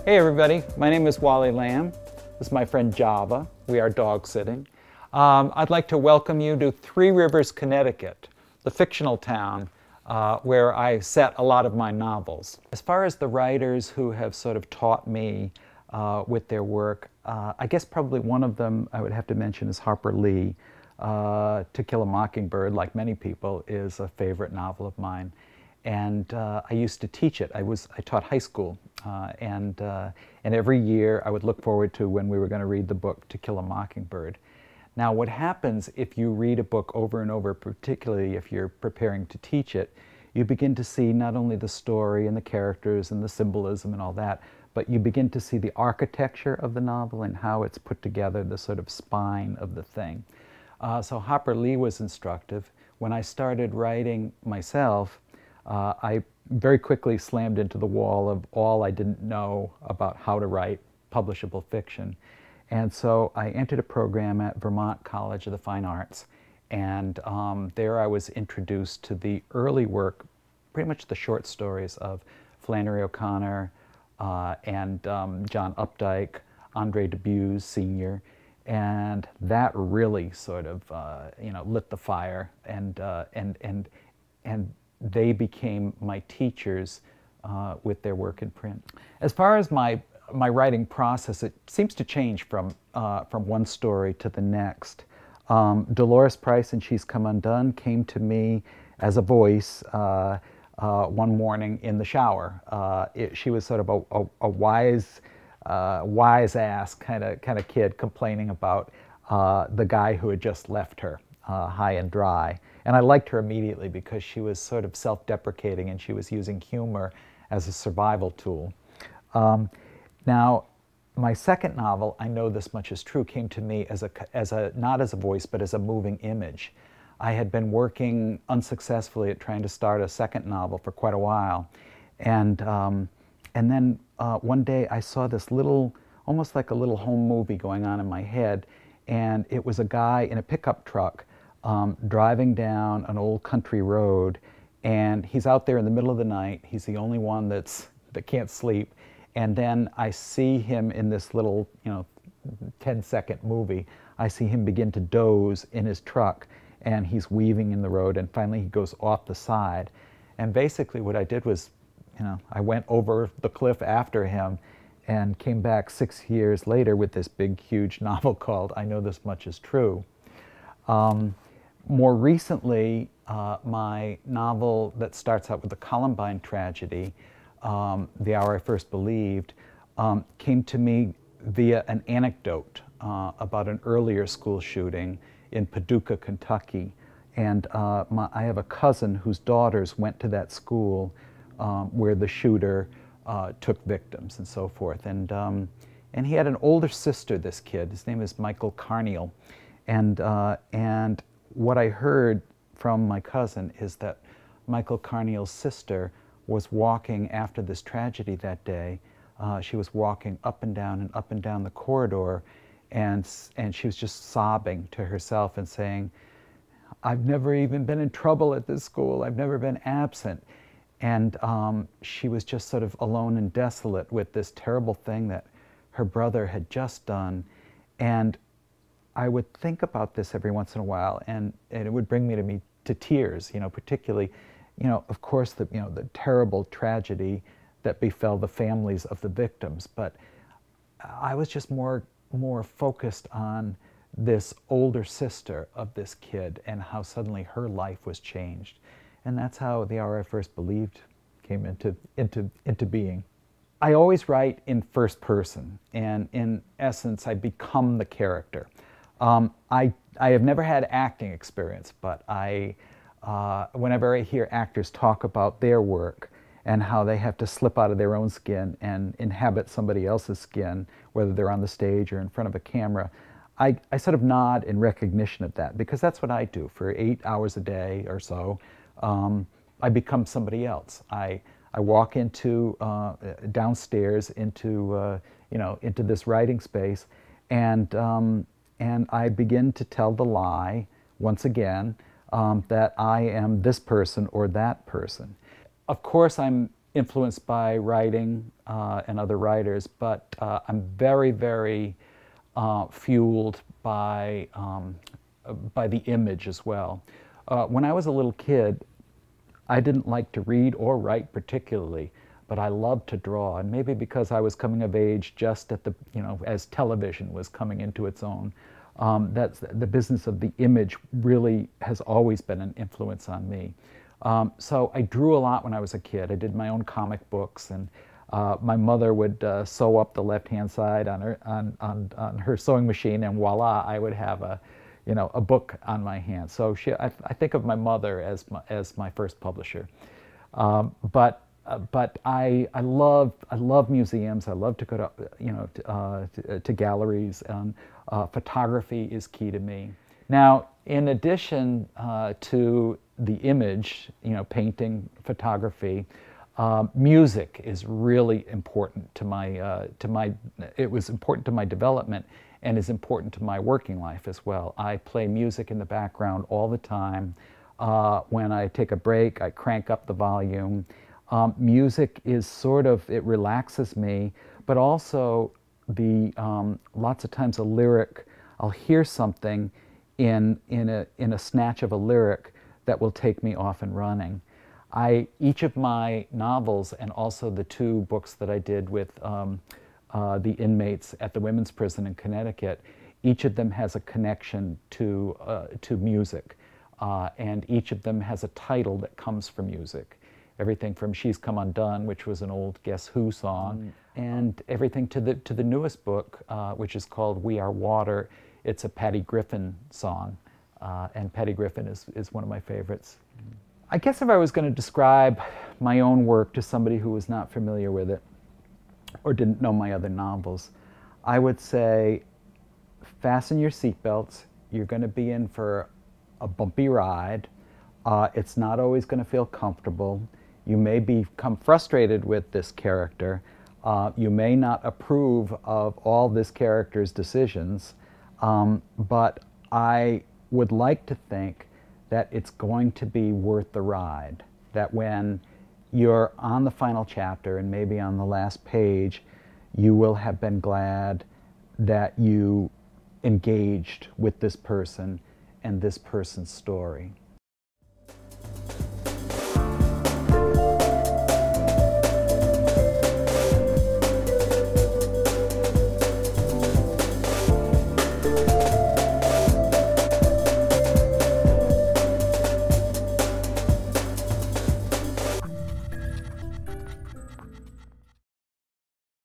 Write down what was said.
Hey everybody, my name is Wally Lamb. This is my friend Java. We are dog sitting. I'd like to welcome you to Three Rivers, Connecticut, the fictional town where I set a lot of my novels. As far as the writers who have sort of taught me with their work, I guess probably one of them I would have to mention is Harper Lee. To Kill a Mockingbird, like many people, is a favorite novel of mine. And I used to teach it. I taught high school, and every year I would look forward to when we were going to read the book To Kill a Mockingbird. Now, what happens if you read a book over and over, particularly if you're preparing to teach it, you begin to see not only the story and the characters and the symbolism and all that, but you begin to see the architecture of the novel and how it's put together, the sort of spine of the thing. So Harper Lee was instructive. When I started writing myself, I very quickly slammed into the wall of all I didn't know about how to write publishable fiction. And so I entered a program at Vermont College of the Fine Arts, and there I was introduced to the early work, pretty much the short stories of Flannery O'Connor and John Updike, Andre Dubus Sr., and that really sort of lit the fire, and they became my teachers with their work in print. As far as my writing process, it seems to change from one story to the next. Dolores Price and She's Come Undone came to me as a voice one morning in the shower. She was sort of a wise ass kind of kid complaining about the guy who had just left her high and dry. And I liked her immediately because she was sort of self-deprecating and she was using humor as a survival tool. Now, my second novel, I Know This Much Is True, came to me not as a voice, but as a moving image. I had been working unsuccessfully at trying to start a second novel for quite a while. And then one day I saw this little, almost like a little home movie going on in my head, and it was a guy in a pickup truck driving down an old country road, and he's out there in the middle of the night. He's the only one that can't sleep. And then I see him in this little, 10-second movie. I see him begin to doze in his truck, and he's weaving in the road, and finally he goes off the side. And basically what I did was, I went over the cliff after him and came back 6 years later with this big, huge novel called I Know This Much Is True. More recently, my novel that starts out with the Columbine tragedy, The Hour I First Believed, came to me via an anecdote about an earlier school shooting in Paducah, Kentucky. And I have a cousin whose daughters went to that school where the shooter took victims and so forth. And he had an older sister, this kid. His name is Michael Carneal. And what I heard from my cousin is that Michael Carneal's sister was walking after this tragedy that day. She was walking up and down the corridor, and she was just sobbing to herself and saying, "I've never even been in trouble at this school. I've never been absent." And she was just sort of alone and desolate with this terrible thing that her brother had just done. And I would think about this every once in a while, and it would bring me to tears, particularly, of course, the terrible tragedy that befell the families of the victims. But I was just more focused on this older sister of this kid and how suddenly her life was changed. And that's how The Hour I First Believed came into being. I always write in first person, and in essence, I become the character. I have never had acting experience, but whenever I hear actors talk about their work and how they have to slip out of their own skin and inhabit somebody else's skin, whether they're on the stage or in front of a camera. I sort of nod in recognition of that, because that's what I do for 8 hours a day or so. I become somebody else. I walk into downstairs into into this writing space, and I begin to tell the lie once again that I am this person or that person. Of course, I'm influenced by writing and other writers, but I'm very, very fueled by the image as well. When I was a little kid, I didn't like to read or write particularly, but I loved to draw. And maybe because I was coming of age just at the, as television was coming into its own, that's the business of the image really has always been an influence on me. So I drew a lot when I was a kid. I did my own comic books, and my mother would sew up the left-hand side on her sewing machine, and voila, I would have a book on my hand. So I think of my mother as my first publisher. But I love museums. I love to go to galleries, and photography is key to me. Now, in addition to the image, painting, photography, music is really important to it was important to my development and is important to my working life as well. I play music in the background all the time. When I take a break, I crank up the volume. Music is it relaxes me, but also lots of times a lyric, I'll hear something in a snatch of a lyric that will take me off and running. Each of my novels, and also the 2 books that I did with the inmates at the women's prison in Connecticut, each of them has a connection to music, and each of them has a title that comes from music. Everything from "She's Come Undone," which was an old Guess Who song, and everything to the newest book, which is called "We Are Water." It's a Patty Griffin song, and Patty Griffin is one of my favorites. I guess if I was going to describe my own work to somebody who was not familiar with it or didn't know my other novels, I would say fasten your seatbelts. You're going to be in for a bumpy ride. It's not always going to feel comfortable. You may become frustrated with this character. You may not approve of all this character's decisions, but I would like to think that it's going to be worth the ride, that when you're on the final chapter and maybe on the last page, you will have been glad that you engaged with this person and this person's story.